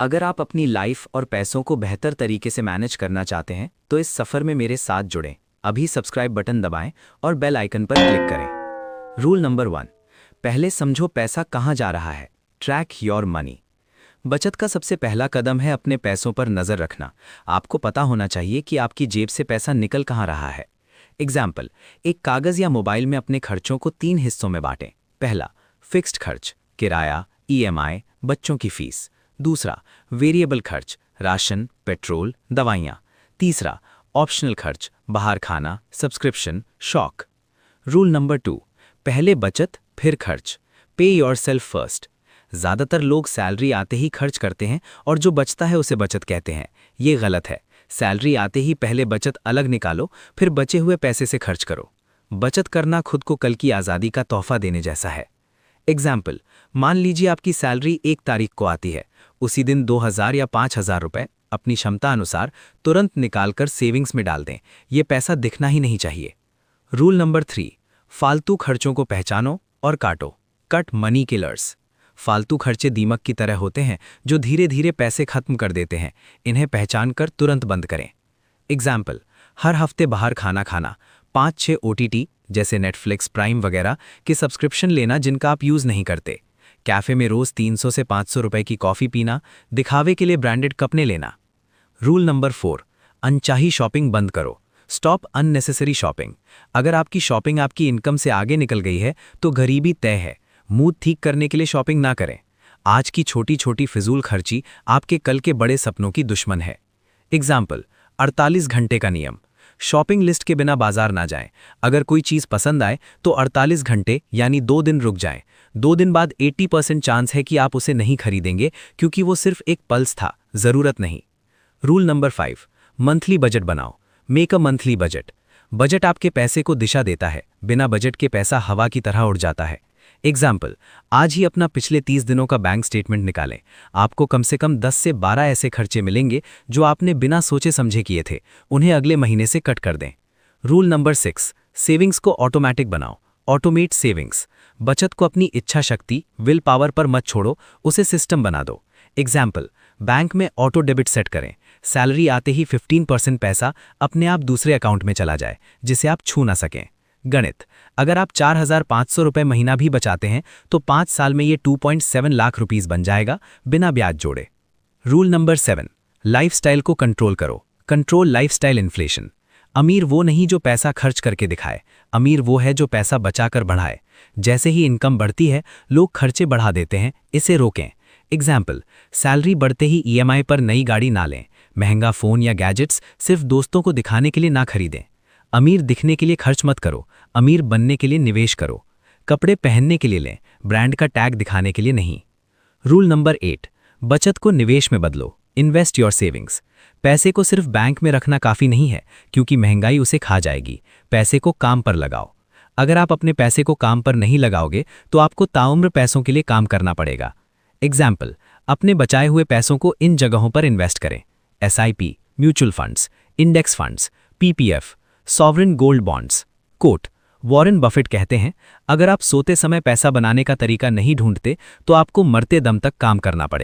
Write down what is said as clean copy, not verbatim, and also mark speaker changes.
Speaker 1: अगर आप अपनी लाइफ और पैसों को बेहतर तरीके से मैनेज करना चाहते हैं तो इस सफ़र में मेरे साथ जुड़ें। अभी सब्सक्राइब बटन दबाएं और बेल आइकन पर क्लिक करें। रूल नंबर 1, पहले समझो पैसा कहाँ जा रहा है। Track your money. बचत का सबसे पहला कदम है अपने पैसों पर नज़र रखना। आपको पता होना चाहिए कि आपकी जेब से पैसा निकल कहाँ रहा है। एग्जाम्पल, एक कागज़ या मोबाइल में अपने खर्चों को 3 हिस्सों में बांटें। पहला, फिक्स्ड खर्च, किराया, ईएमआई, बच्चों की फीस। दूसरा, वेरिएबल खर्च, राशन, पेट्रोल, दवाइयाँ। तीसरा, ऑप्शनल खर्च, बाहर खाना, सब्सक्रिप्शन, शौक। रूल नंबर 2, पहले बचत फिर खर्च। पे योरसेल्फ फर्स्ट। ज़्यादातर लोग सैलरी आते ही खर्च करते हैं और जो बचता है उसे बचत कहते हैं। ये गलत है। सैलरी आते ही पहले बचत अलग निकालो, फिर बचे हुए पैसे से खर्च करो। बचत करना खुद को कल की आज़ादी का तोहफा देने जैसा है। एग्जाम्पल, मान लीजिए आपकी सैलरी 1 तारीख को आती है। उसी दिन 2000 या 5000 रुपए अपनी क्षमता अनुसार तुरंत निकालकर सेविंग्स में डाल दें। ये पैसा दिखना ही नहीं चाहिए। रूल नंबर 3, फालतू खर्चों को पहचानो और काटो। Cut money killers. फालतू खर्चे दीमक की तरह होते हैं जो धीरे धीरे पैसे खत्म कर देते हैं। इन्हें पहचान कर तुरंत बंद करें। एग्जाम्पल, हर हफ्ते बाहर खाना खाना, 5-6 ओटीटी जैसे नेटफ्लिक्स, प्राइम वगैरह के सब्सक्रिप्शन लेना जिनका आप यूज़ नहीं करते। कैफ़े में रोज़ 300 से 500 रुपए की कॉफ़ी पीना, दिखावे के लिए ब्रांडेड कपड़े लेना। रूल नंबर 4, अनचाही शॉपिंग बंद करो। Stop unnecessary shopping. अगर आपकी शॉपिंग आपकी इनकम से आगे निकल गई है तो गरीबी तय है। मूड ठीक करने के लिए शॉपिंग ना करें। आज की छोटी छोटी फिजूल खर्ची आपके कल के बड़े सपनों की दुश्मन है। एग्जाम्पल, 48 घंटे का नियम। शॉपिंग लिस्ट के बिना बाजार ना जाएं। अगर कोई चीज़ पसंद आए तो 48 घंटे यानी 2 दिन रुक जाएं। 2 दिन बाद 80% चांस है कि आप उसे नहीं खरीदेंगे क्योंकि वो सिर्फ एक पल्स था, ज़रूरत नहीं। रूल नंबर 5, मंथली बजट बनाओ। Make a monthly budget. Budget आपके पैसे को दिशा देता है। बिना बजट के पैसा हवा की तरह उड़ जाता है। एग्जाम्पल, आज ही अपना पिछले 30 दिनों का बैंक स्टेटमेंट निकालें। आपको कम से कम 10 से 12 ऐसे खर्चे मिलेंगे जो आपने बिना सोचे समझे किए थे। उन्हें अगले महीने से कट कर दें। रूल नंबर 6, सेविंग्स को ऑटोमेटिक बनाओ। Automate savings. बचत को अपनी इच्छा शक्ति, विल पावर पर मत छोड़ो, उसे सिस्टम बना दो। एग्जाम्पल, बैंक में ऑटो डेबिट सेट करें। सैलरी आते ही 15% पैसा अपने आप दूसरे अकाउंट में चला जाए जिसे आप छू ना सकें। गणित, अगर आप 4500 रुपये महीना भी बचाते हैं तो 5 साल में ये 2.7 लाख रुपीस बन जाएगा बिना ब्याज जोड़े। रूल नंबर 7, लाइफस्टाइल को कंट्रोल करो। Control lifestyle inflation. अमीर वो नहीं जो पैसा खर्च करके दिखाए, अमीर वो है जो पैसा बचाकर बढ़ाए। जैसे ही इनकम बढ़ती है लोग खर्चे बढ़ा देते हैं, इसे रोकें। एग्जाम्पल, सैलरी बढ़ते ही ईएमआई पर नई गाड़ी ना लें। महंगा फ़ोन या गैजेट्स सिर्फ दोस्तों को दिखाने के लिए ना खरीदें। अमीर दिखने के लिए खर्च मत करो, अमीर बनने के लिए निवेश करो। कपड़े पहनने के लिए लें, ब्रांड का टैग दिखाने के लिए नहीं। रूल नंबर 8, बचत को निवेश में बदलो। Invest your savings. पैसे को सिर्फ बैंक में रखना काफ़ी नहीं है क्योंकि महंगाई उसे खा जाएगी। पैसे को काम पर लगाओ। अगर आप अपने पैसे को काम पर नहीं लगाओगे तो आपको ताउम्र पैसों के लिए काम करना पड़ेगा। एग्जाम्पल, अपने बचाए हुए पैसों को इन जगहों पर इन्वेस्ट करें। SIP, mutual funds, index funds, PPF, sovereign gold bonds. Quote, Warren Buffett कहते हैं, अगर आप सोते समय पैसा बनाने का तरीका नहीं ढूंढते तो आपको मरते दम तक काम करना पड़ेगा।